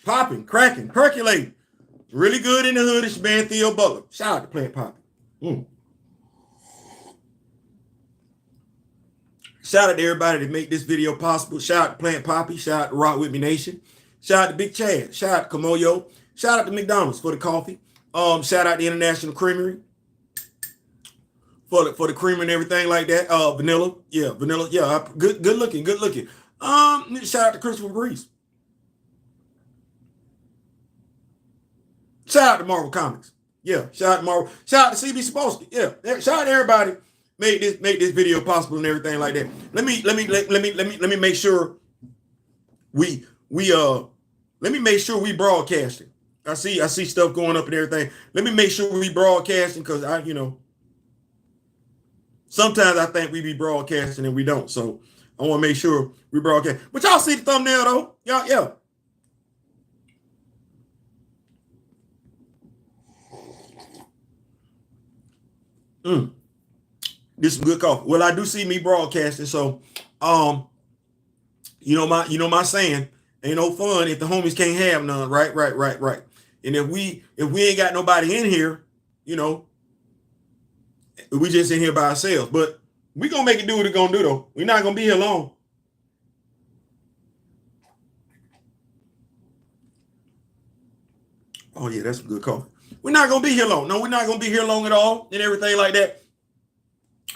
popping, cracking, percolating. Really good in the hood. It's your man Theo Butler. Shout out to Plant Poppy. Shout out to everybody that make this video possible. Shout out to Plant Poppy. Shout out to Rock With Me Nation. Shout out to Big Chad. Shout out to Kamoyo. Shout out to McDonald's for the coffee. Shout out to International Creamery for the creamer and everything like that. Vanilla. Yeah, vanilla. Yeah, good looking. Shout out to Christopher Breeze. Shout out to Marvel Comics. Yeah, shout out to Marvel. Shout out to CB Sapolsky. Yeah, shout out to everybody make this video possible and everything like that. Let me make sure we broadcasting. I see stuff going up and everything. Let me make sure we broadcasting because sometimes I think we be broadcasting and we don't. So I want to make sure we broadcast. But y'all see the thumbnail though? Yeah. This is some good coffee. Well, I do see me broadcasting, so my saying, ain't no fun if the homies can't have none, right. And if we ain't got nobody in here, we just in here by ourselves. But we gonna make it do what it's gonna do though. We're not gonna be here long. Oh yeah, that's some good coffee. We're not gonna be here long. No, we're not gonna be here long at all and everything like that.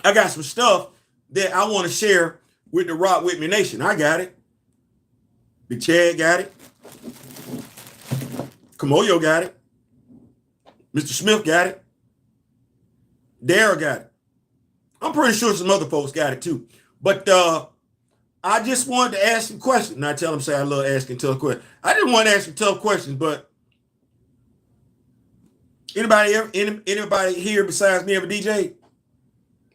I got some stuff that I want to share with the Rock With Me Nation. I got it. Big Chad got it. Kamoyo got it. Mr. Smith got it. Dara got it. I'm pretty sure some other folks got it too. But I just wanted to ask some questions. And I tell them, say I love asking tough questions. I didn't want to ask some tough questions, but anybody here besides me ever DJ?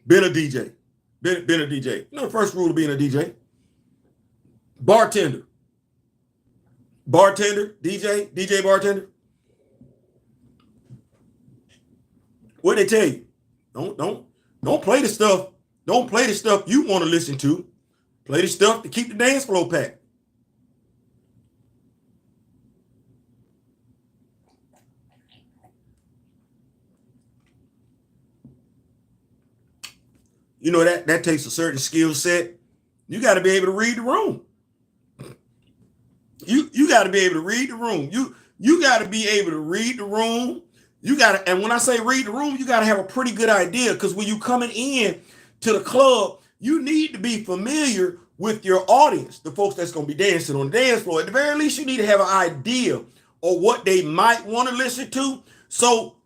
Been a DJ. Been a DJ. The first rule of being a DJ. Bartender. DJ bartender. What they tell you? Don't play the stuff. Don't play the stuff you want to listen to. Play the stuff to keep the dance floor packed. That takes a certain skill set. You got to be able to read the room. You got to be able to read the room. You got to be able to read the room. And when I say read the room, you got to have a pretty good idea, because when you coming in to the club, you need to be familiar with your audience, the folks that's going to be dancing on the dance floor. At the very least, you need to have an idea of what they might want to listen to. So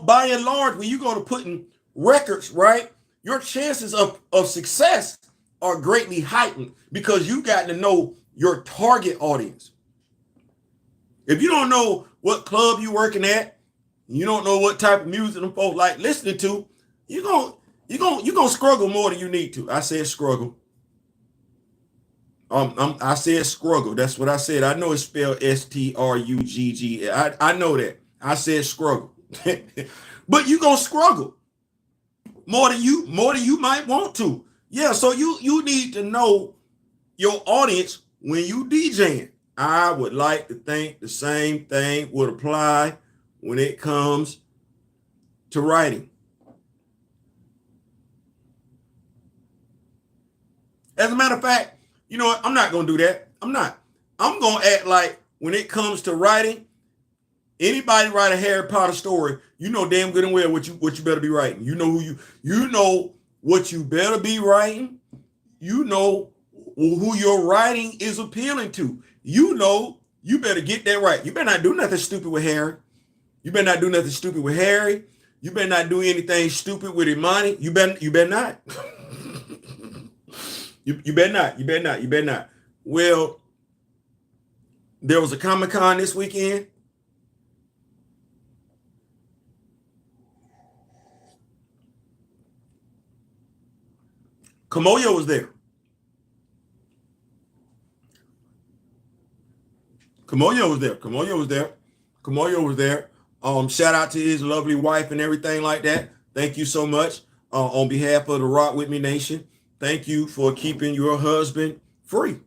by and large, when you go to putting records, right, your chances of success are greatly heightened because you got to know your target audience. If you don't know what club you working at, you don't know what type of music them folks like listening to, you're gonna struggle more than you need to. I said struggle. I said struggle. That's what I said. I know it's spelled S-T-R-U-G-G. I know that. I said struggle. But you gonna struggle more than you might want to. Yeah, so you need to know your audience when you DJing. I would like to think the same thing would apply when it comes to writing. As a matter of fact, you know what? I'm not going to do that. I'm not. I'm going to act like when it comes to writing, anybody write a Harry Potter story, you know damn good and well what you better be writing. You know what you better be writing. You know who your writing is appealing to. You know you better get that right. You better not do nothing stupid with Harry. You better not do nothing stupid with Harry. You better not do anything stupid with Imani. You better not. You better not. Well, there was a Comic-Con this weekend. Kamoyo was there. Kamoyo was there. Shout out to his lovely wife and everything like that. Thank you so much. On behalf of the Rock With Me Nation, thank you for keeping your husband free.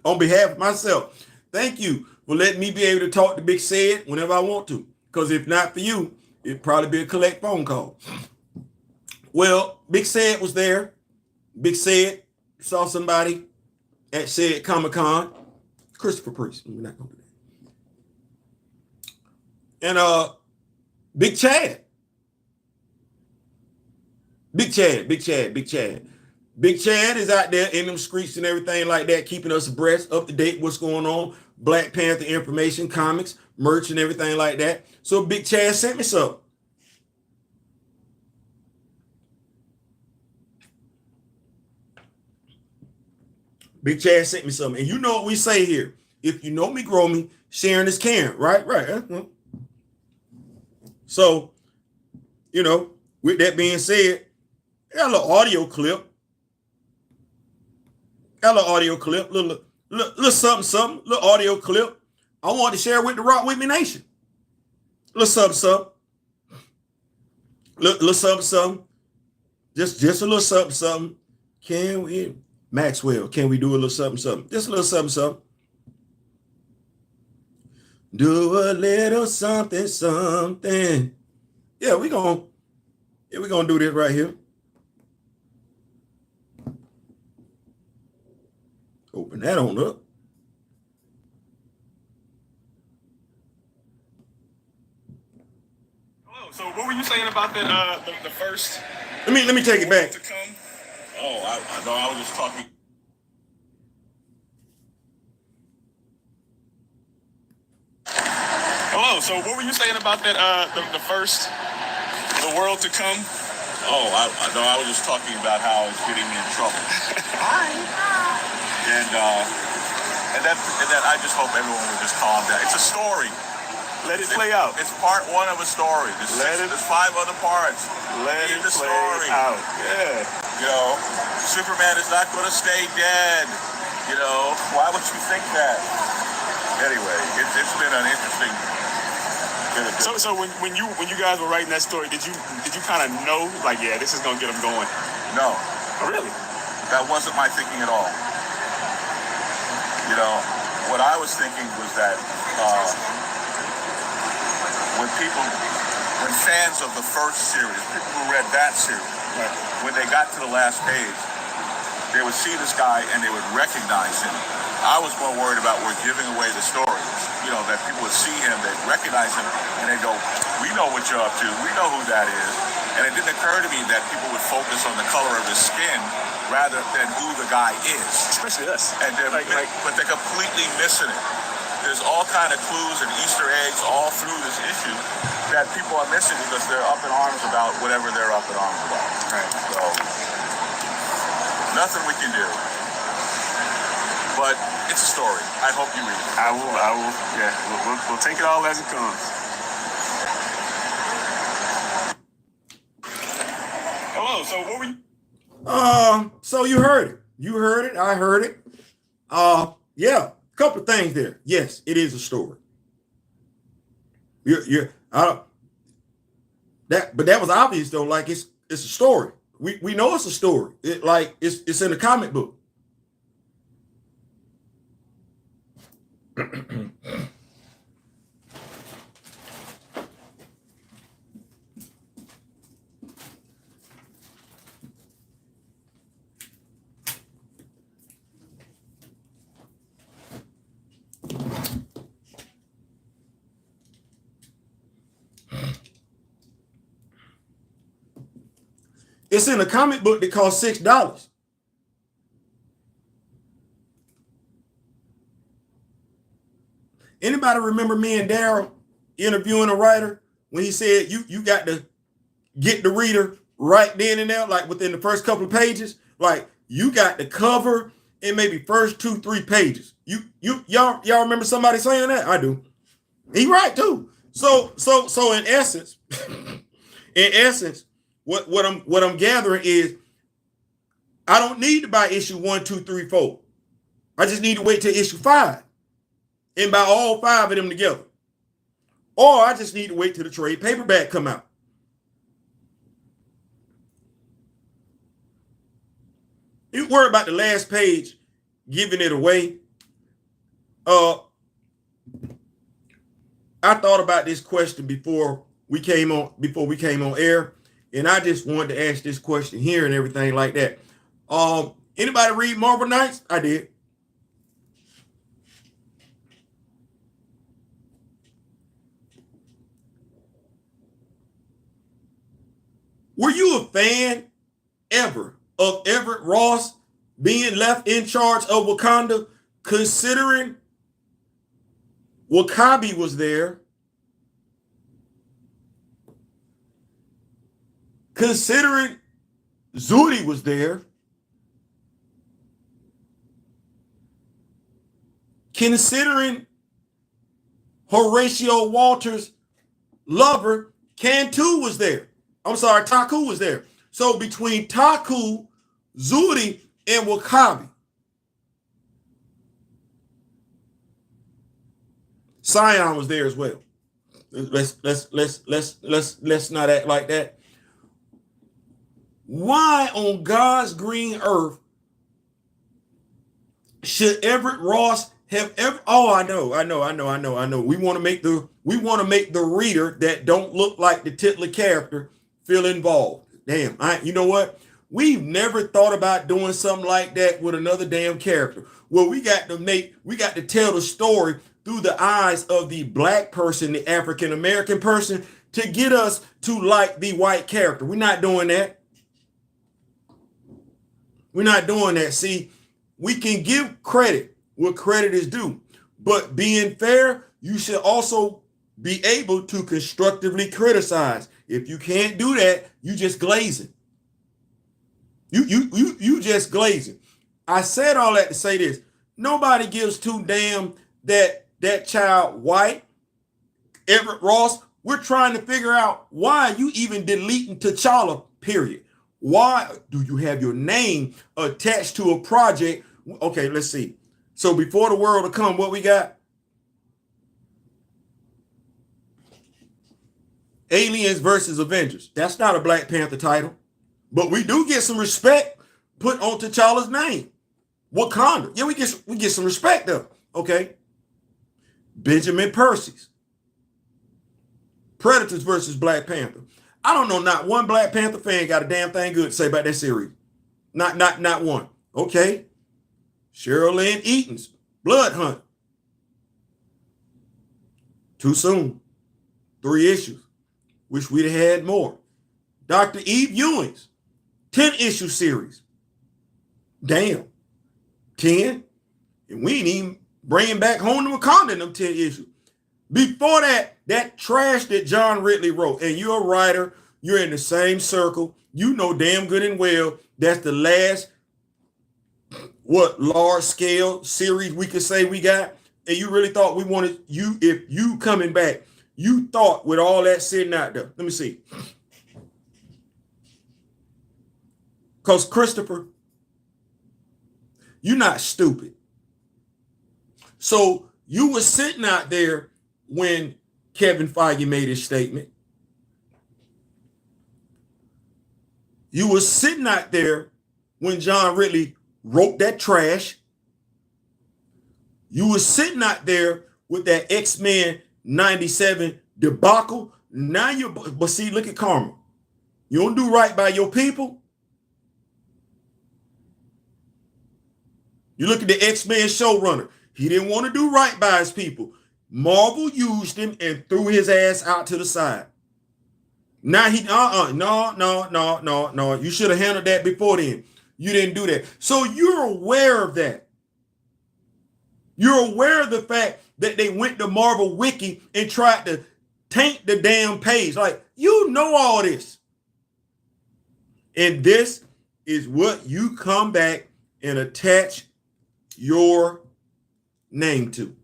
On behalf of myself, thank you for letting me be able to talk to Big Said whenever I want to. Because if not for you, it'd probably be a collect phone call. Well, Big Said was there. Big Said saw somebody at Said Comic-Con. Christopher Priest. We're not going to do that. And Big Chad. Big Chad is out there in them streets and everything like that, keeping us abreast, up to date what's going on. Black Panther information, comics, merch, and everything like that. So Big Chad sent me something. Big Chad sent me something. And you know what we say here. If you know me, grow me, sharing is caring. Right. So, you know, with that being said, I got a little audio clip. Little something, little audio clip. I want to share with the Rock With Me Nation. Little something. Little something. Just a little something. Can we, Maxwell, can we do a little something? Just a little something. Do a little something. Yeah, we're gonna do this right here. Open that on up. Hello. So what were you saying about that? The first. Let me take it back. To come? Oh, I know. I was just talking. Hello. So what were you saying about that? The first. The world to come. Oh, I know. I was just talking about how it's getting me in trouble. And that I just hope everyone will just calm down. It's a story. Let it play out. It's part one of a story. There's 5 other parts. Let it play out. Yeah. You know, Superman is not going to stay dead. You know, why would you think that? Anyway, it's been an interesting. So when you guys were writing that story, did you kind of know, like, yeah, this is gonna get them going? No. Oh, really? That wasn't my thinking at all. You know, what I was thinking was that when fans of the first series, people who read that series, right, when they got to the last page, they would see this guy and they would recognize him. I was more worried about we're giving away the story. You know, that people would see him, they'd recognize him, and they'd go, we know what you're up to, we know who that is. And it didn't occur to me that people would focus on the color of his skin rather than who the guy is. Especially us. And but they're completely missing it. There's all kind of clues and Easter eggs all through this issue that people are missing because they're up in arms about whatever they're up in arms about. Right. So, nothing we can do. But it's a story. I hope you read it. I will. Yeah, we'll take it all as it comes. Hello. So what were you? So you heard it. I heard it. Yeah, a couple of things there. Yes, it is a story. But that was obvious though. Like it's a story. We know it's a story. It's in the comic book. It's in a comic book that costs $6. Anybody remember me and Daryl interviewing a writer when he said you got to get the reader right then and there, like within the first couple of pages, like you got to cover in maybe first 2-3 pages. Y'all remember somebody saying that? I do. He right too. So in essence, what I'm gathering is I don't need to buy issue 1, 2, 3, 4. I just need to wait till issue 5 and buy all 5 of them together. Or I just need to wait till the trade paperback come out. You worry about the last page giving it away. Uh, I thought about this question before we came on air, and I just wanted to ask this question here and everything like that. Anybody read Marvel Knights? I did. Were you a fan ever of Everett Ross being left in charge of Wakanda, considering Wakabi was there, considering Zuri was there, considering Horatio Walters' lover, Cantu was there. I'm sorry, Taku was there. So between Taku, Zuri, and Wakabi, Sion was there as well. Let's not act like that. Why on God's green earth should Everett Ross have ever? Oh, I know. We want to make the reader that don't look like the titular character feel involved. Damn, you know what? We've never thought about doing something like that with another damn character. Well, we got to tell the story through the eyes of the black person, the African American person, to get us to like the white character. We're not doing that. We're not doing that. See, we can give credit where credit is due, but being fair, you should also be able to constructively criticize. If you can't do that, you just glazing. You just glazing. I said all that to say this. Nobody gives two damn that child white, Everett Ross. We're trying to figure out why you even deleting T'Challa, period. Why do you have your name attached to a project? Okay, let's see. So before the world to come, what we got? Aliens versus Avengers. That's not a Black Panther title. But we do get some respect put on T'Challa's name. Wakanda. Yeah, we get some respect though. Okay. Benjamin Percy's Predators versus Black Panther. I don't know, not one Black Panther fan got a damn thing good to say about that series. Not one. Okay. Cheryl Lynn Eaton's Blood Hunt. Too soon. 3 issues. Wish we'd have had more. Dr. Eve Ewing's 10-issue series. Damn. 10? And we ain't even bringing back Home to Wakanda in them 10 issues. Before that trash that John Ridley wrote, and you're a writer, you're in the same circle, you know damn good and well that's the last, large-scale series we could say we got, and you really thought we wanted you, if you coming back, you thought with all that sitting out there. Let me see. Because Christopher, you're not stupid. So you were sitting out there when Kevin Feige made his statement. You were sitting out there when John Ridley wrote that trash. You were sitting out there with that X-Men 97 debacle. Now but see, look at karma. You don't do right by your people. You look at the X-Men showrunner. He didn't want to do right by his people. Marvel used him and threw his ass out to the side. Now he, no. You should have handled that before then. You didn't do that. So you're aware of that. You're aware of the fact that they went to Marvel Wiki and tried to taint the damn page. Like, you know all this. And this is what you come back and attach your name to.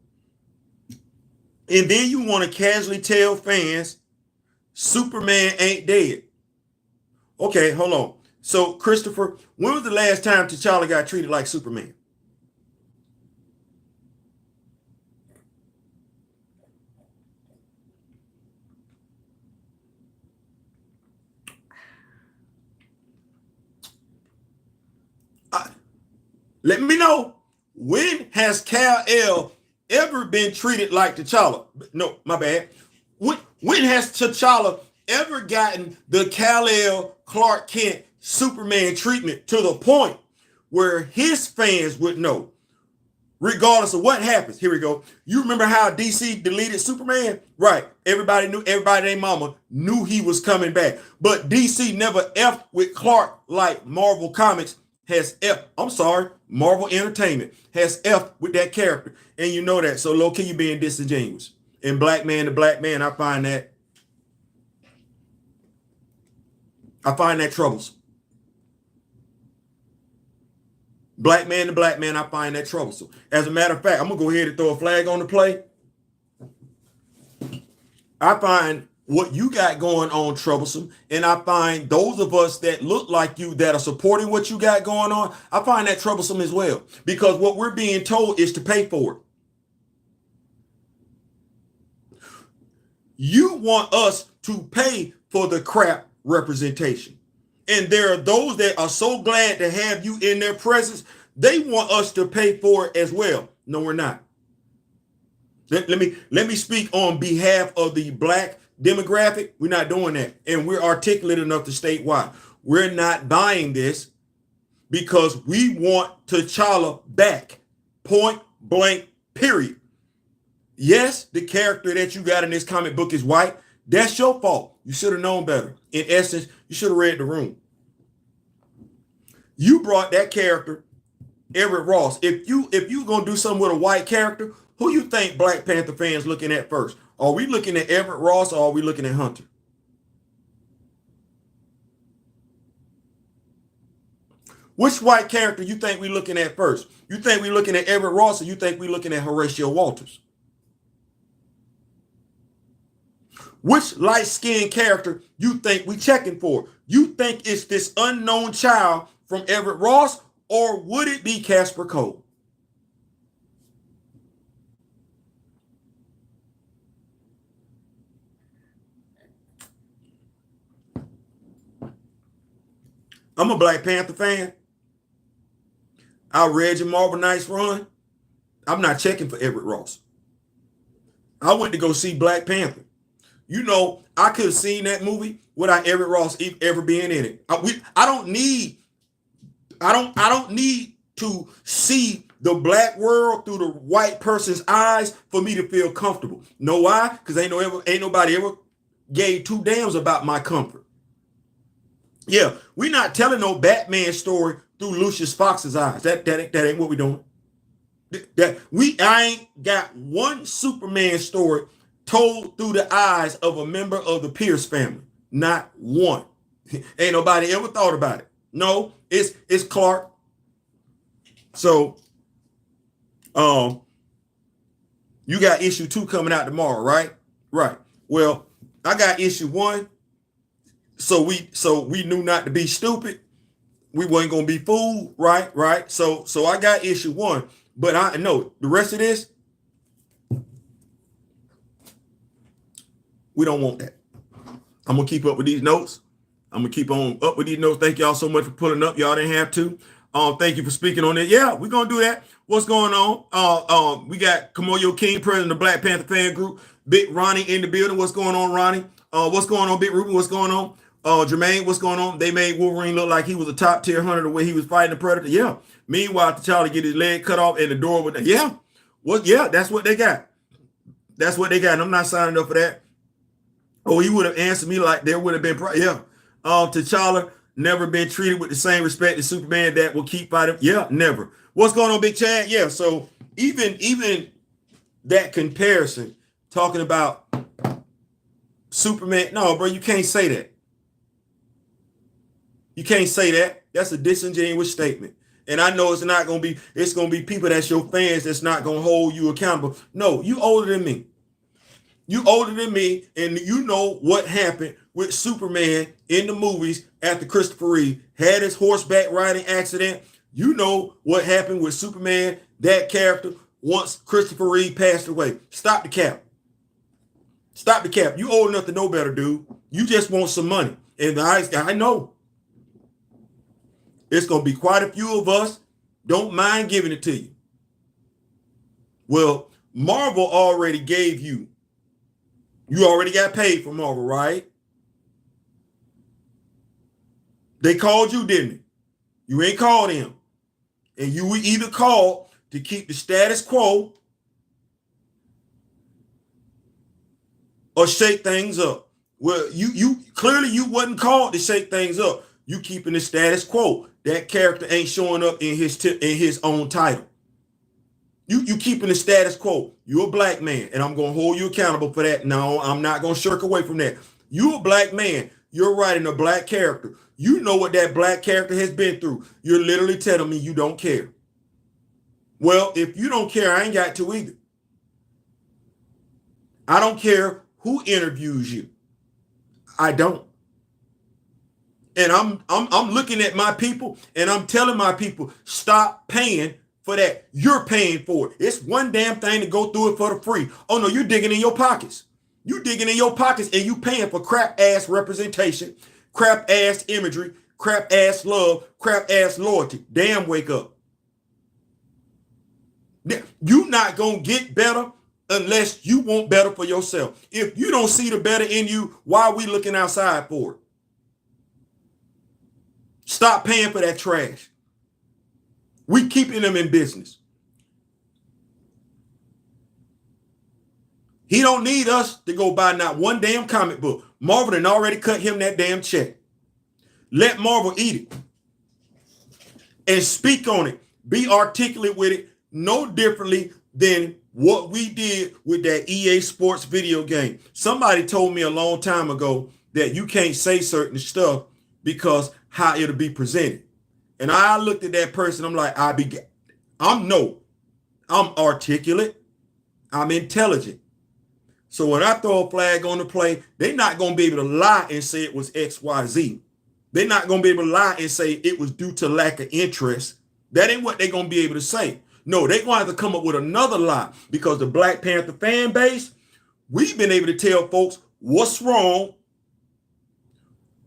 And then you want to casually tell fans Superman ain't dead. Okay, hold on. So, Christopher, when was the last time T'Challa got treated like Superman? Let me know. When has Kal-El ever been treated like T'Challa? No, my bad. When has T'Challa ever gotten the Kal-El Clark Kent Superman treatment to the point where his fans would know, regardless of what happens? Here we go. You remember how DC deleted Superman? Right. Everybody their mama knew he was coming back. But DC never effed with Clark like Marvel Comics has Marvel Entertainment has effed with that character. And you know that. So low-key, you being disingenuous. And black man to black man, I find that troublesome. Black man to black man, I find that troublesome. As a matter of fact, I'm going to go ahead and throw a flag on the play. I find what you got going on troublesome, and I find those of us that look like you that are supporting what you got going on, I find that troublesome as well, because what we're being told is to pay for it. You want us to pay for the crap representation. And there are those that are so glad to have you in their presence, they want us to pay for it as well. No, we're not. Let me speak on behalf of the black demographic. We're not doing that. And we're articulate enough to state why. We're not buying this because we want T'Challa back. Point blank, period. Yes, the character that you got in this comic book is white. That's your fault. You should have known better. In essence, you should have read the room. You brought that character, Everett Ross. If you gonna do something with a white character, who you think Black Panther fans looking at first? Are we looking at Everett Ross or are we looking at Hunter? Which white character you think we looking at first? You think we looking at Everett Ross or you think we looking at Horatio Walters? Which light-skinned character you think we checking for? You think it's this unknown child from Everett Ross, or would it be Casper Cole? I'm a Black Panther fan. I read your Marvel Knights run. I'm not checking for Everett Ross. I went to go see Black Panther. You know, I could have seen that movie without Everett Ross ever being in it. I don't need to see the black world through the white person's eyes for me to feel comfortable. Know why? Because ain't nobody ever gave two damns about my comfort. Yeah, we're not telling no Batman story through Lucius Fox's eyes. That ain't what we doing. I ain't got one Superman story told through the eyes of a member of the Pierce family. Not one. Ain't nobody ever thought about it. No, it's Clark. So, you got issue 2 coming out tomorrow, right? Right. Well, I got issue 1. So we knew not to be stupid. We wasn't gonna be fooled, right? Right. So I got issue 1, but I know the rest of this, we don't want that. I'm gonna keep up with these notes. I'm gonna keep on up with these notes. Thank y'all so much for pulling up. Y'all didn't have to. Thank you for speaking on it. Yeah, we're gonna do that. What's going on? We got Kamoyo King, president of the Black Panther fan group. Big Ronnie in the building. What's going on, Ronnie? What's going on, Big Ruben? What's going on? Jermaine, what's going on? They made Wolverine look like he was a top tier hunter the way he was fighting the Predator. Yeah. Meanwhile, T'Challa get his leg cut off and the door with yeah. Well, yeah, that's what they got. That's what they got. And I'm not signing up for that. Oh, he would have answered me like there would have been, yeah. T'Challa never been treated with the same respect as Superman that will keep fighting. Yeah, never. What's going on, Big Chad? Yeah, so even that comparison, talking about Superman, no, bro, you can't say that. You can't say that. That's a disingenuous statement. And I know it's going to be people that's your fans that's not going to hold you accountable. No, you older than me. You older than me, and you know what happened with Superman in the movies after Christopher Reeve had his horseback riding accident. You know what happened with Superman, that character, once Christopher Reeve passed away. Stop the cap. Stop the cap. You old enough to know better, dude. You just want some money. And I know. It's going to be quite a few of us. Don't mind giving it to you. Well, Marvel already gave you. You already got paid for Marvel, right? They called you, didn't they? You ain't called them. And you were either called to keep the status quo or shake things up. Well, you clearly you wasn't called to shake things up. You keeping the status quo. That character ain't showing up in his own title. You keeping the status quo. You're a black man, and I'm gonna hold you accountable for that. No, I'm not gonna shirk away from that. You're a black man. You're writing a black character. You know what that black character has been through. You're literally telling me you don't care. Well, if you don't care, I ain't got to either. I don't care who interviews you. I don't. And I'm looking at my people and I'm telling my people, stop paying for that. You're paying for it. It's one damn thing to go through it for the free. Oh no, you're digging in your pockets. You digging in your pockets and you paying for crap ass representation, crap ass imagery, crap ass love, crap ass loyalty. Damn, wake up. You're not gonna get better unless you want better for yourself. If you don't see the better in you, why are we looking outside for it? Stop paying for that trash. We keeping them in business. He don't need us to go buy not one damn comic book. Marvel done already cut him that damn check. Let Marvel eat it. And speak on it. Be articulate with it. No differently than what we did with that EA Sports video game. Somebody told me a long time ago that you can't say certain stuff because how it'll be presented. And I looked at that person. I'm like, I'm articulate. I'm intelligent. So when I throw a flag on the play, they're not going to be able to lie and say it was XYZ. They're not going to be able to lie and say it was due to lack of interest. That ain't what they're going to be able to say. No, they're going to have to come up with another lie because the Black Panther fan base, we've been able to tell folks what's wrong,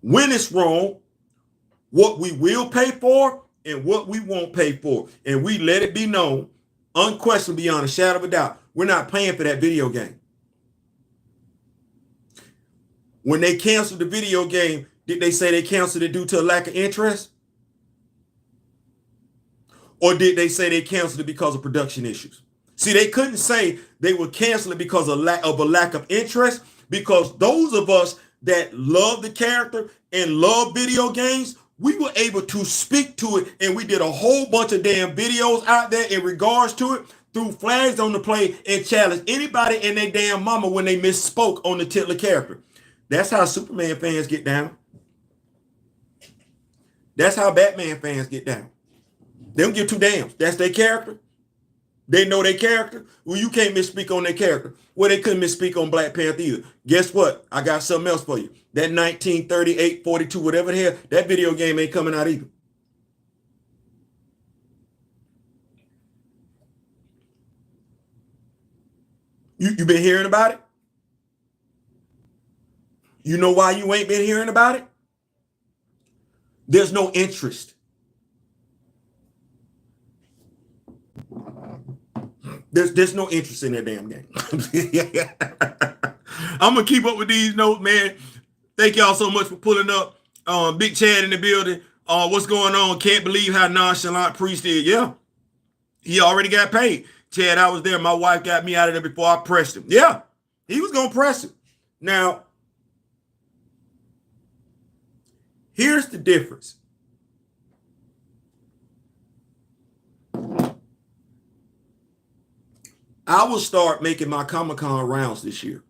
when it's wrong, what we will pay for, and what we won't pay for. And we let it be known, unquestioned beyond a shadow of a doubt, we're not paying for that video game. When they canceled the video game, did they say they canceled it due to a lack of interest? Or did they say they canceled it because of production issues? See, they couldn't say they would cancel it because of a lack of interest, because those of us that love the character and love video games, we were able to speak to it, and we did a whole bunch of damn videos out there in regards to it, threw flags on the play, and challenged anybody and their damn mama when they misspoke on the titular character. That's how Superman fans get down. That's how Batman fans get down. They don't give two damns. That's their character. They know their character. Well, you can't misspeak on their character. Well, they couldn't misspeak on Black Panther either. Guess what? I got something else for you. That 1938, 42, whatever the hell, that video game ain't coming out either. You been hearing about it? You know why you ain't been hearing about it? There's no interest. There's no interest in that damn game. I'm going to keep up with these notes, man. Thank y'all so much for pulling up. Big Chad in the building. What's going on? Can't believe how nonchalant Priest is. Yeah, he already got paid. Chad, I was there. My wife got me out of there before I pressed him. Yeah, he was going to press him. Now, here's the difference. I will start making my Comic-Con rounds this year.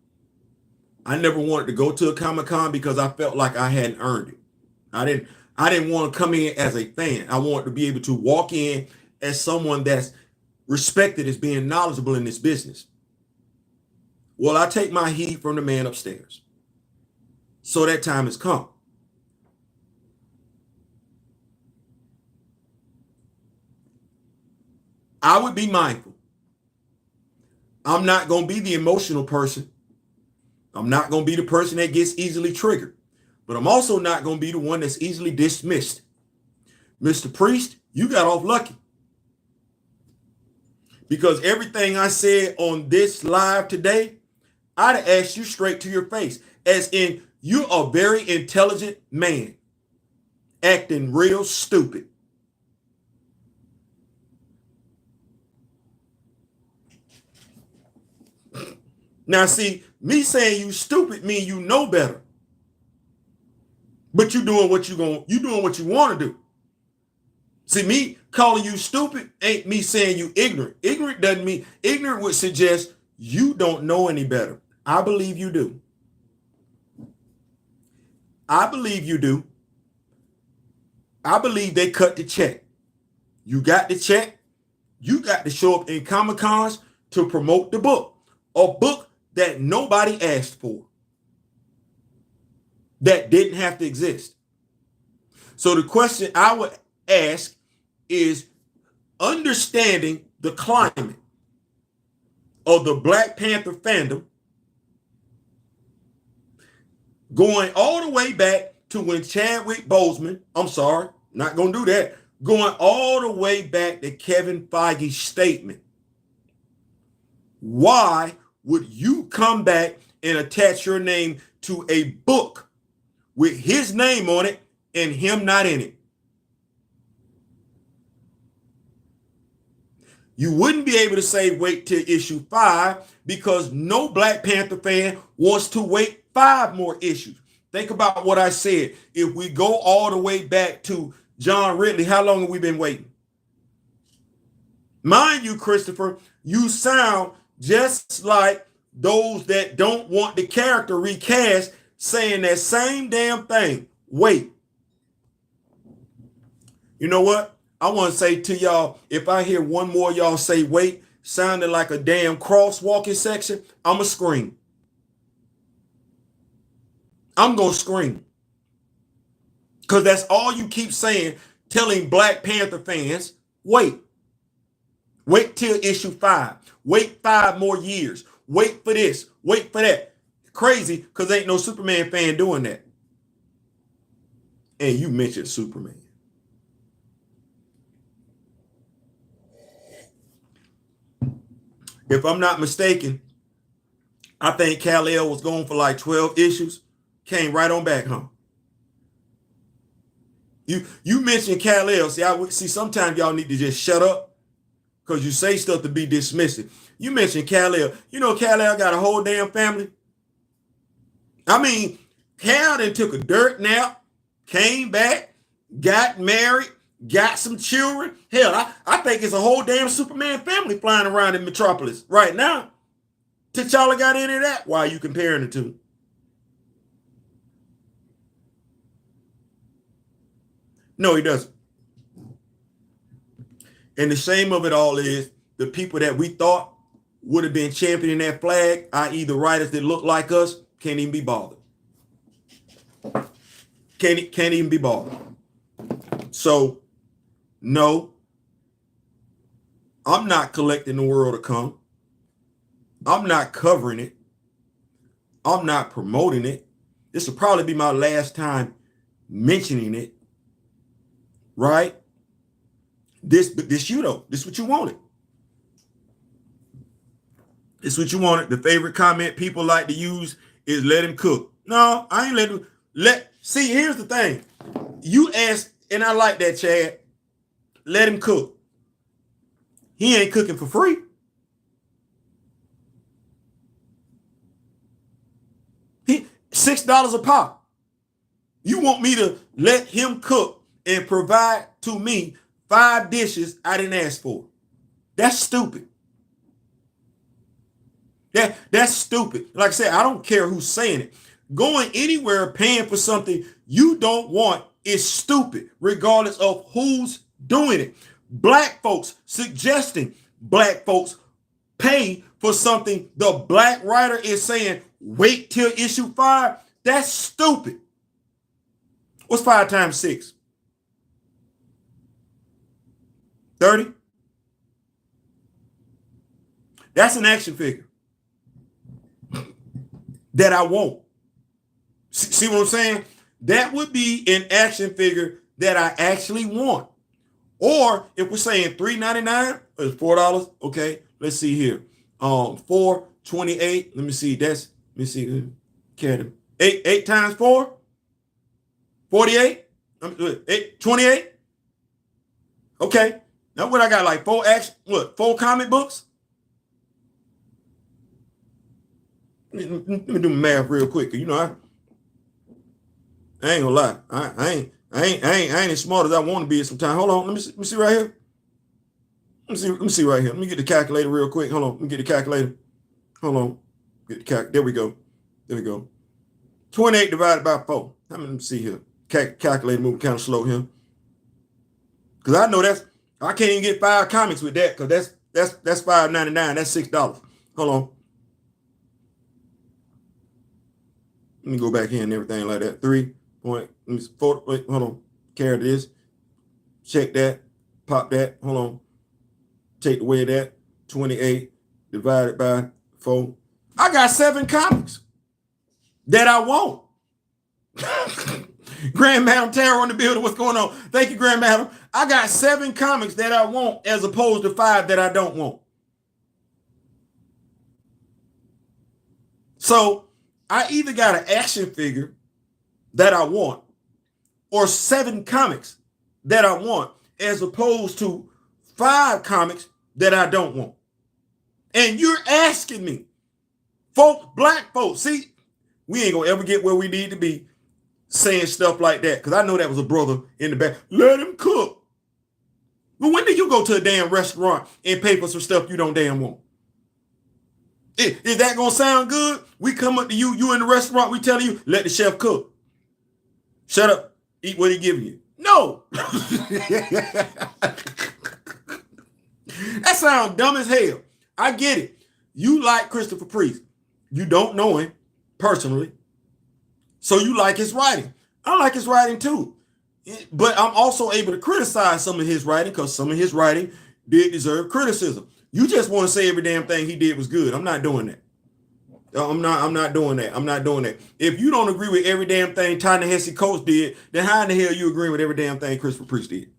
I never wanted to go to a Comic-Con because I felt like I hadn't earned it. I didn't want to come in as a fan. I wanted to be able to walk in as someone that's respected as being knowledgeable in this business. Well, I take my heat from the man upstairs. So that time has come. I would be mindful. I'm not going to be the emotional person. I'm not going to be the person that gets easily triggered. But I'm also not going to be the one that's easily dismissed. Mr. Priest, you got off lucky. Because everything I said on this live today, I'd have asked you straight to your face. As in, you're a very intelligent man acting real stupid. Now, see, me saying you stupid mean you know better. But you doing what you want to do. See, me calling you stupid ain't me saying you ignorant. Ignorant doesn't mean ignorant would suggest you don't know any better. I believe you do. I believe you do. I believe they cut the check. You got the check. You got to show up in Comic-Cons to promote the book. A book that nobody asked for. That didn't have to exist. So the question I would ask is understanding the climate of the Black Panther fandom, going all the way back to when Chadwick Boseman, I'm sorry, not going to do that, going all the way back to Kevin Feige's statement. Why would you come back and attach your name to a book with his name on it and him not in it? You wouldn't be able to say wait till issue 5 because no Black Panther fan wants to wait 5 more issues. Think about what I said. If we go all the way back to John Ridley, how long have we been waiting? Mind you, Christopher, you sound just like those that don't want the character recast saying that same damn thing. Wait. You know what? I want to say to y'all, if I hear one more y'all say wait, sounding like a damn crosswalking section, I'm going to scream. I'm going to scream. Because that's all you keep saying, telling Black Panther fans, wait. Wait till issue 5. Wait 5 more years. Wait for this. Wait for that. Crazy, because ain't no Superman fan doing that. And you mentioned Superman. If I'm not mistaken, I think Kal-El was going for like 12 issues. Came right on back, huh? You mentioned Kal-El. See, sometimes y'all need to just shut up because you say stuff to be dismissive. You mentioned Kal-El. You know Kal-El got a whole damn family. I mean, Kal then took a dirt nap, came back, got married, got some children. Hell, I think it's a whole damn Superman family flying around in Metropolis right now. T'Challa got any of that? Why are you comparing the two? No, he doesn't. And the shame of it all is the people that we thought would have been championing that flag, i.e. the writers that look like us, can't even be bothered. Can't even be bothered. So, no, I'm not collecting the world to come. I'm not covering it. I'm not promoting it. This will probably be my last time mentioning it. Right? This you though. This what you wanted. This what you wanted. The favorite comment people like to use is let him cook. No, I ain't let him. See, here's the thing. You asked, and I like that, Chad. Let him cook. He ain't cooking for free. $6 a pop. You want me to let him cook and provide to me 5 dishes I didn't ask for? That's stupid. That's stupid. Like I said, I don't care who's saying it. Going anywhere paying for something you don't want is stupid, regardless of who's doing it. Black folks suggesting Black folks pay for something the Black writer is saying, wait till issue 5. That's stupid. What's 5 times 6? 30? That's an action figure that I want. See what I'm saying? That would be an action figure that I actually want. Or if we're saying $3.99, It's $4. Okay, let's see here. 428. Let me see. Let me see. Carry 8 times 4. 48. 28. Okay. Now what I got, like 4 comic books? Let me do math real quick. You know, I ain't gonna lie. I ain't as smart as I want to be sometimes. Hold on. Let me see right here. Let me see right here. Let me get the calculator real quick. Hold on. Let me get the calculator. Hold on. There we go. 28 divided by 4. Let me see here. Calculator moving kind of slow here. Because I know I can't even get 5 comics with that, because that's $5.99. That's $6. Hold on. Let me go back here and everything like that. 3.4. Wait, hold on. Carry this. Check that. Pop that. Hold on. Take away that. 28 divided by 4. I got 7 comics that I want. Grand Madam Tara on the building. What's going on? Thank you, Grand Madam. I got 7 comics that I want as opposed to 5 that I don't want. So I either got an action figure that I want or 7 comics that I want as opposed to 5 comics that I don't want. And you're asking me, black folks, see, we ain't gonna ever get where we need to be saying stuff like that, because I know that was a brother in the back. Let him cook. But when do you go to a damn restaurant and pay for some stuff you don't damn want? Is that gonna sound good? We come up to you in the restaurant, we tell you, let the chef cook. Shut up, eat what he giving you. No. That sounds dumb as hell. I get it. You like Christopher Priest. You don't know him personally, so you like his writing. I like his writing too. But I'm also able to criticize some of his writing, because some of his writing did deserve criticism. You just want to say every damn thing he did was good. I'm not doing that. I'm not doing that. I'm not doing that. If you don't agree with every damn thing Ta-Nehisi Coates did, then how in the hell you agree with every damn thing Christopher Priest did?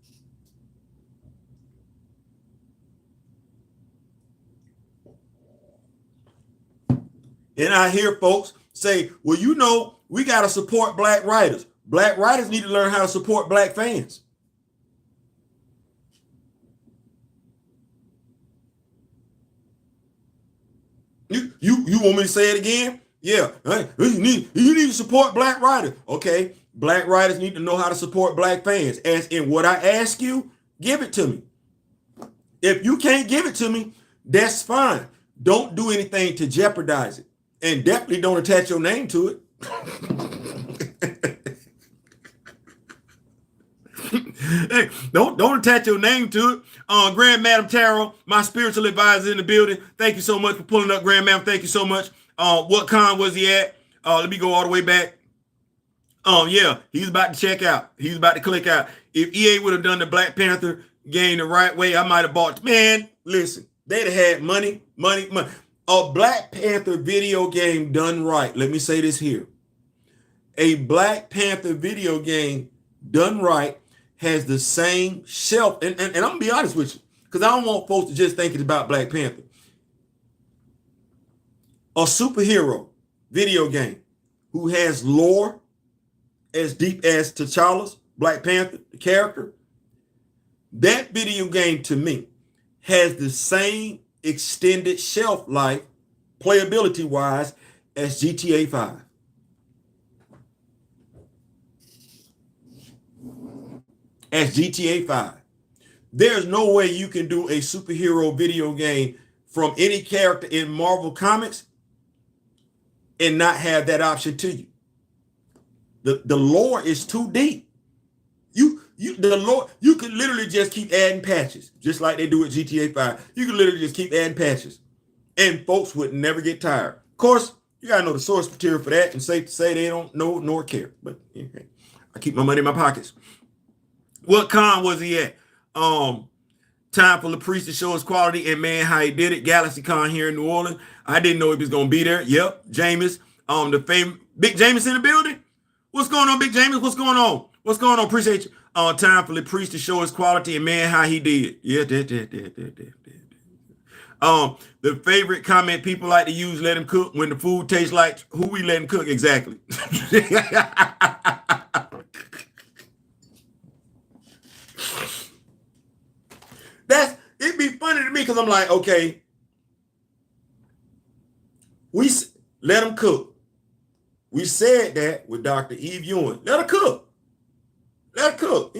And I hear folks say, well, you know, we got to support black writers. Black writers need to learn how to support black fans. You want me to say it again? Yeah. You need to support black writers. Okay. Black writers need to know how to support black fans. As in what I ask you, give it to me. If you can't give it to me, that's fine. Don't do anything to jeopardize it. And definitely don't attach your name to it. Hey, don't attach your name to it. Grand Madam Taro, my spiritual advisor in the building. Thank you so much for pulling up, Grand Madam. Thank you so much. What con was he at? Let me go all the way back. Yeah, he's about to check out. He's about to click out. If EA would have done the Black Panther game the right way, I might have bought. Man, listen, they'd have had money. A Black Panther video game done right. Let me say this here. A Black Panther video game done right has the same shelf. And I'm going to be honest with you, because I don't want folks to just think it's about Black Panther. A superhero video game who has lore as deep as T'Challa's Black Panther, the character, that video game to me has the same extended shelf life, playability wise, as GTA 5. As GTA 5. There's no way you can do a superhero video game from any character in Marvel Comics and not have that option to you. The lore is too deep. The lore, you could literally just keep adding patches, just like they do with GTA 5. You could literally just keep adding patches, and folks would never get tired. Of course, you gotta know the source material for that, and safe to say they don't know nor care. But okay. I keep my money in my pockets. What con was he at? Time for LaPriest to show his quality, and man, how he did it. Galaxy Con here in New Orleans. I didn't know he was gonna be there. Yep, Jameis. The famous Big Jameis in the building. What's going on, Big Jameis? What's going on? What's going on? Appreciate you. On time for the priest to show his quality and man how he did. Yeah, that. The favorite comment people like to use, let him cook when the food tastes like who we let him cook exactly. It'd be funny to me because I'm like, okay, we let him cook. We said that with Dr. Eve Ewing. Let her cook. Let her cook.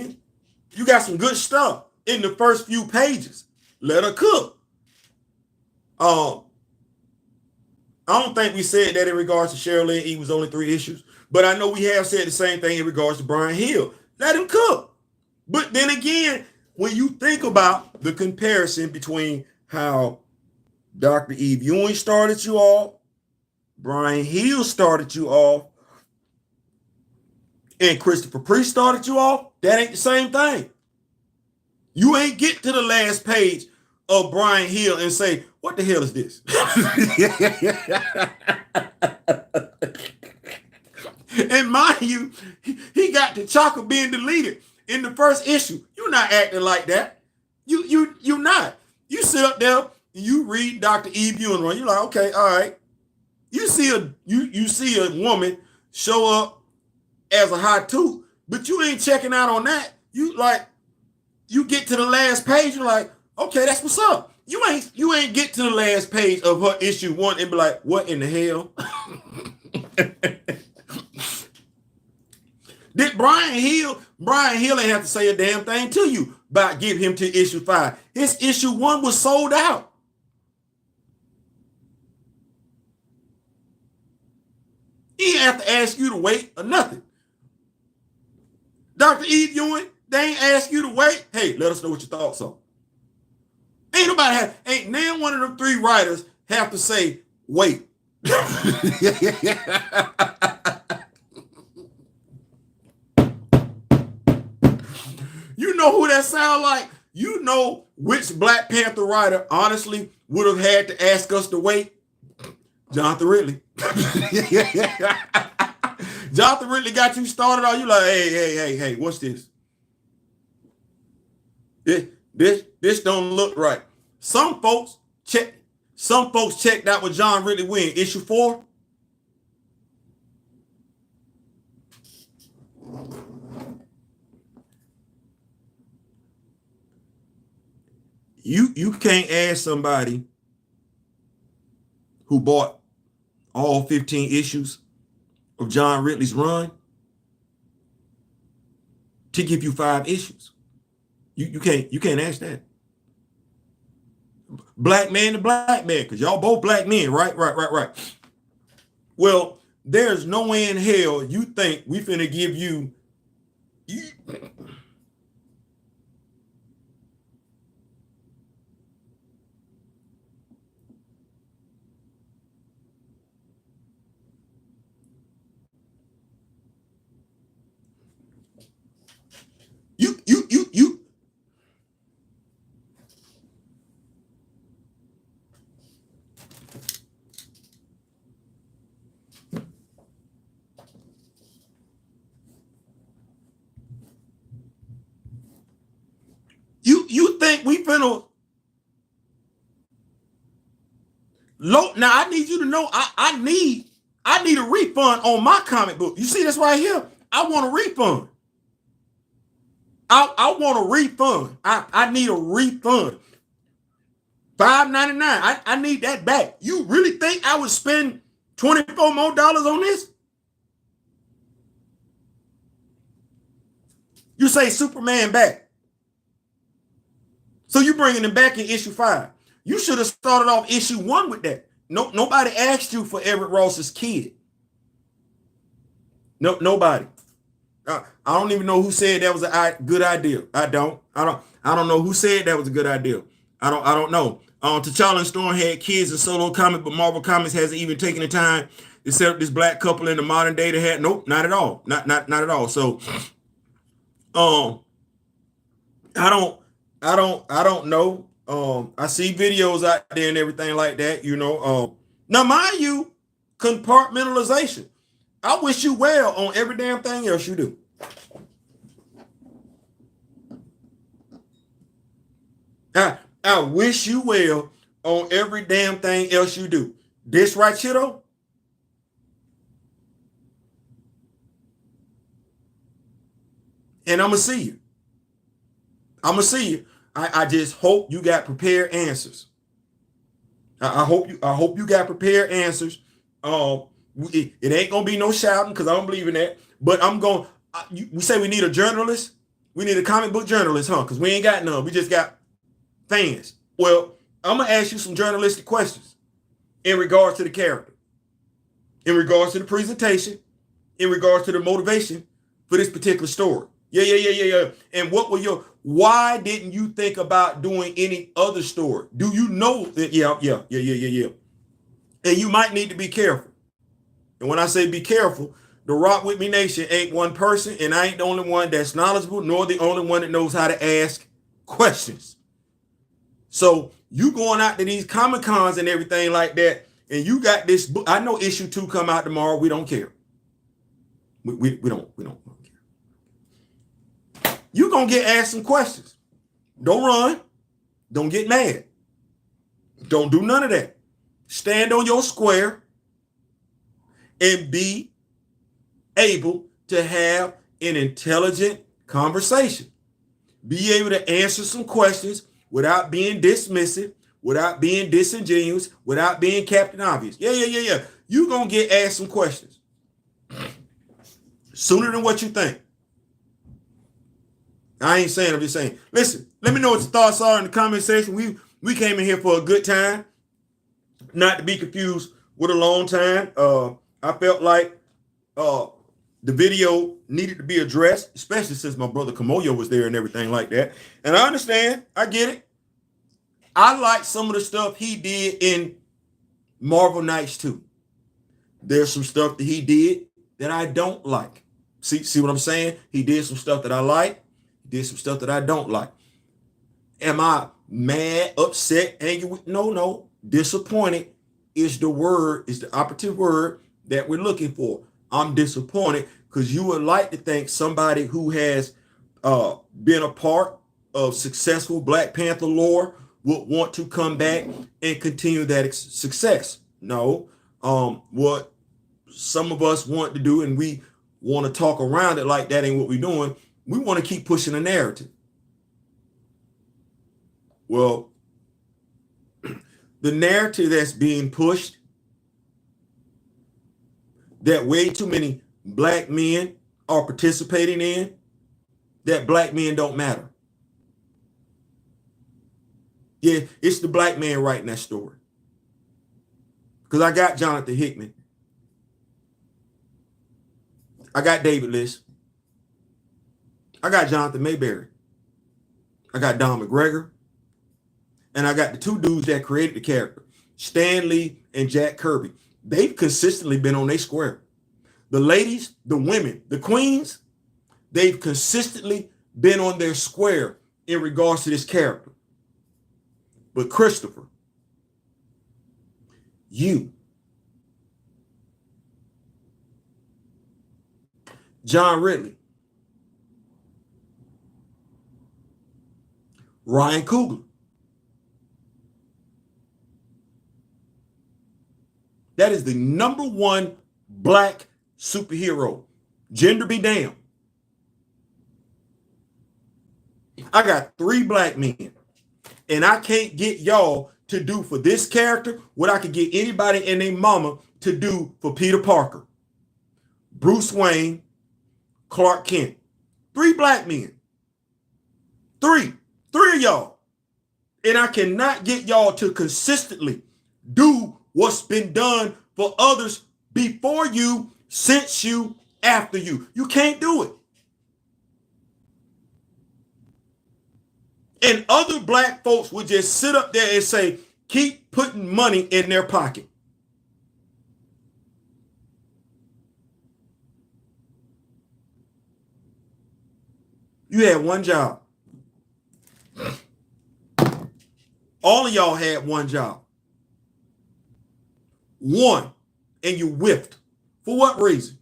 You got some good stuff in the first few pages. Let her cook. I don't think we said that in regards to Cheryl Lynn E was only 3 issues, but I know we have said the same thing in regards to Brian Hill. Let him cook. But then again, when you think about the comparison between how Dr. Eve Ewing started you off, Brian Hill started you off, and Christopher Priest started you off, that ain't the same thing. You ain't get to the last page of Brian Hill and say, what the hell is this? And mind you, he got the chocolate being deleted in the first issue. You're not acting like that. You're not. You sit up there and you read Dr. Eve Ewing run. You're like, okay, all right. You see a woman show up as a hot tooth, but you ain't checking out on that. You get to the last page, you're like, okay, that's what's up. You ain't get to the last page of her issue 1 and be like, what in the hell? Did Brian Hill ain't have to say a damn thing to you about give him to issue 5. His issue 1 was sold out. He didn't have to ask you to wait or nothing. Dr. Eve Ewing, they ain't ask you to wait. Hey, let us know what your thoughts are. Ain't none one of them 3 writers have to say, wait. You know who that sound like? You know which Black Panther writer honestly would have had to ask us to wait? Jonathan Ridley. Jonathan Ridley got you started on. You like, hey, what's this? This don't look right. Some folks checked out with John Ridley when issue 4. You can't ask somebody who bought all 15 issues of John Ridley's run to give you 5 issues. You can't ask that. Black man to black man, because y'all both black men, right? Well, there's no way in hell you think we finna give you you think we finna low. Now I need you to know I need a refund on my comic book. You see this right here? I want a refund. I want a refund. I need a refund. $5.99. I need that back. You really think I would spend $24 more on this? You say Superman back. So you bringing him back in issue 5. You should have started off issue 1 with that. No, nobody asked you for Everett Ross's kid. No, nobody. I don't even know who said that was a good idea. I don't know who said that was a good idea. I don't know. T'Challa and Storm had kids in solo comic, but Marvel Comics hasn't even taken the time to set up this black couple in the modern day. They had nope, not at all. Not at all. So I don't know. I see videos out there and everything like that, you know. Now mind you, compartmentalization. I wish you well on every damn thing else you do. I wish you well on every damn thing else you do. This right here, though, and I'm going to see you. I'm going to see you. I just hope you got prepared answers. I hope you got prepared answers. It ain't gonna be no shouting because I don't believe in that. But I'm going. We say we need a journalist. We need a comic book journalist, huh? Because we ain't got none. We just got fans. Well, I'm gonna ask you some journalistic questions in regards to the character, in regards to the presentation, in regards to the motivation for this particular story. Yeah. And why didn't you think about doing any other story? Do you know that? Yeah. And you might need to be careful. And when I say be careful, the Rock With Me Nation ain't one person, and I ain't the only one that's knowledgeable, nor the only one that knows how to ask questions. So you going out to these Comic Cons and everything like that, and you got this book. I know issue 2 come out tomorrow. We don't care. We don't care. You're going to get asked some questions. Don't run. Don't get mad. Don't do none of that. Stand on your square and be able to have an intelligent conversation. Be able to answer some questions without being dismissive, without being disingenuous, without being Captain Obvious. Yeah. You're going to get asked some questions sooner than what you think. I ain't saying, I'm just saying. Listen, let me know what your thoughts are in the comment section. We came in here for a good time, not to be confused with a long time. I felt like the video needed to be addressed, especially since my brother Kamoyo was there and everything like that. And I understand. I get it. I like some of the stuff he did in Marvel Knights 2. There's some stuff that he did that I don't like. See what I'm saying? He did some stuff that I like. He did some stuff that I don't like. Am I mad, upset, angry? No. Disappointed is the operative word that we're looking for. I'm disappointed because you would like to think somebody who has been a part of successful Black Panther lore would want to come back and continue that success. No, what some of us want to do, and we want to talk around it like that ain't what we're doing. We want to keep pushing a narrative. Well, the narrative that's being pushed, that way too many black men are participating in, that black men don't matter. Yeah, it's the black man writing that story. Because I got Jonathan Hickman. I got David Liss. I got Jonathan Mayberry. I got Don McGregor. And I got the two dudes that created the character, Stan Lee and Jack Kirby. They've consistently been on their square. The ladies, the women, the queens, they've consistently been on their square in regards to this character. But Christopher, you, John Ridley, Ryan Coogler, that is the number one black superhero. Gender be damned. I got 3 black men, and I can't get y'all to do for this character what I could get anybody and their mama to do for Peter Parker, Bruce Wayne, Clark Kent. 3 black men. 3 of y'all. And I cannot get y'all to consistently do what's been done for others before you, since you, after you. You can't do it. And other black folks would just sit up there and say, keep putting money in their pocket. You had one job. All of y'all had one job. One. And you whiffed. For what reason?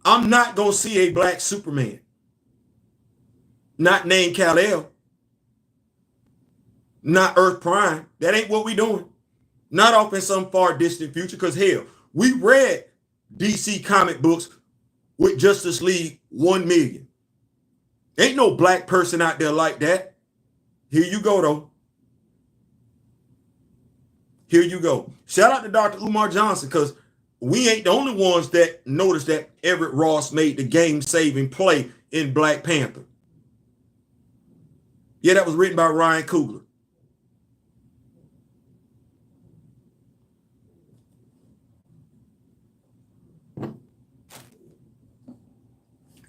I'm not going to see a black Superman. Not named Kal-El. Not Earth Prime. That ain't what we doing. Not off in some far distant future, because hell, we read DC comic books with Justice League 1 million. Ain't no black person out there like that. Here you go, though. Here you go. Shout out to Dr. Umar Johnson, because we ain't the only ones that noticed that Everett Ross made the game-saving play in Black Panther. Yeah, that was written by Ryan Coogler.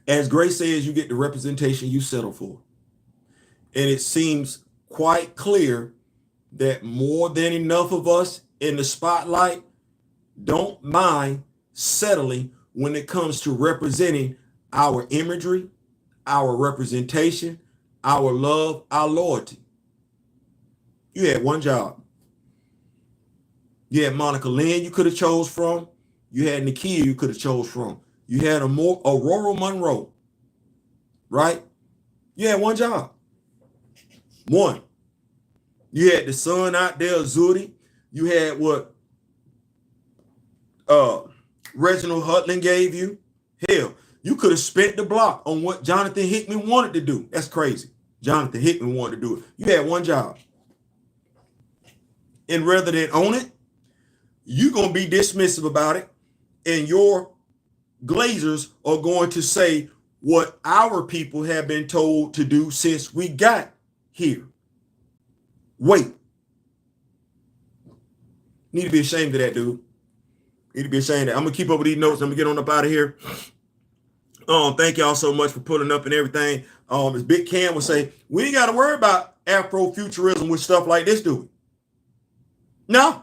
As Grace says, you get the representation you settle for. And it seems quite clear that more than enough of us in the spotlight don't mind settling when it comes to representing our imagery, our representation, our love, our loyalty. You had one job. You had Monica Lynn you could have chose from. You had Nakia you could have chose from. You had Aurora Monroe, right? You had one job. One. You had the son out there, Zuri. You had what Reginald Hutland gave you. Hell, you could have spent the block on what Jonathan Hickman wanted to do. That's crazy. Jonathan Hickman wanted to do it. You had one job. And rather than own it, you're going to be dismissive about it. And your Glazers are going to say what our people have been told to do since we got here. Wait. Need to be ashamed of that, dude. Need to be ashamed of that. I'm going to keep up with these notes. I'm going to get on up out of here. Thank y'all so much for pulling up and everything. As Big Cam would say, we ain't got to worry about Afrofuturism with stuff like this, do we? No.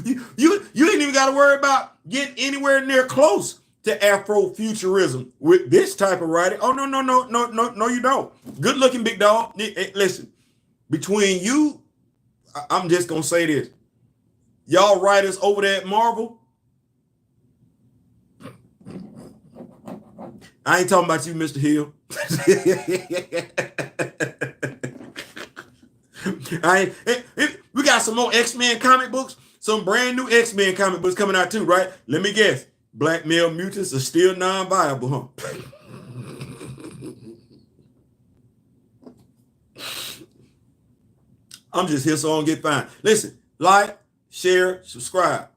you ain't even got to worry about getting anywhere near close to Afrofuturism with this type of writing. Oh, no, you don't. Good looking, big dog. Listen, between you, I'm just going to say this. Y'all writers over there at Marvel, I ain't talking about you, Mr. Hill. We got some more X-Men comic books, some brand new X-Men comic books coming out too, right? Let me guess. Black male mutants are still non-viable, huh? I'm just here so I don't get fined. Listen, like, share, subscribe,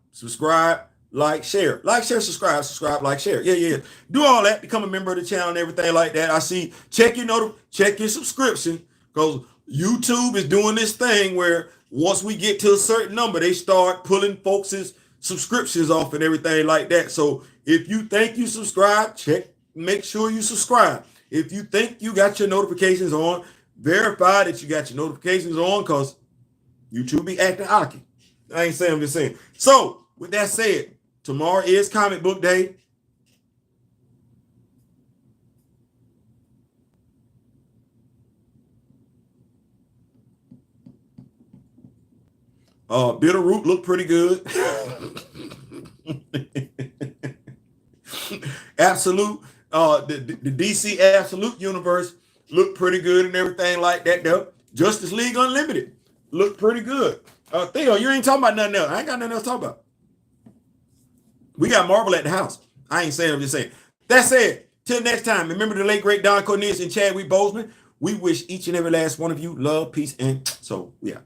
like, share, subscribe, like, share. Yeah. Do all that. Become a member of the channel and everything like that. I see. Check your subscription, because YouTube is doing this thing where once we get to a certain number, they start pulling folks' subscriptions off and everything like that. So if you think you subscribe, make sure you subscribe. If you think you got your notifications on, verify that you got your notifications on, because YouTube be acting hockey. I ain't saying, I'm just saying. So with that said, tomorrow is comic book day. Bitterroot looked pretty good. Absolute, the DC Absolute universe looked pretty good and everything like that though. Justice League Unlimited looked pretty good. Theo, you ain't talking about nothing else. I ain't got nothing else to talk about. We got Marvel at the house. I ain't saying, I'm just saying. That said, till next time, remember the late great Don Cornelius and Chadwick Boseman. We wish each and every last one of you love, peace, and so yeah.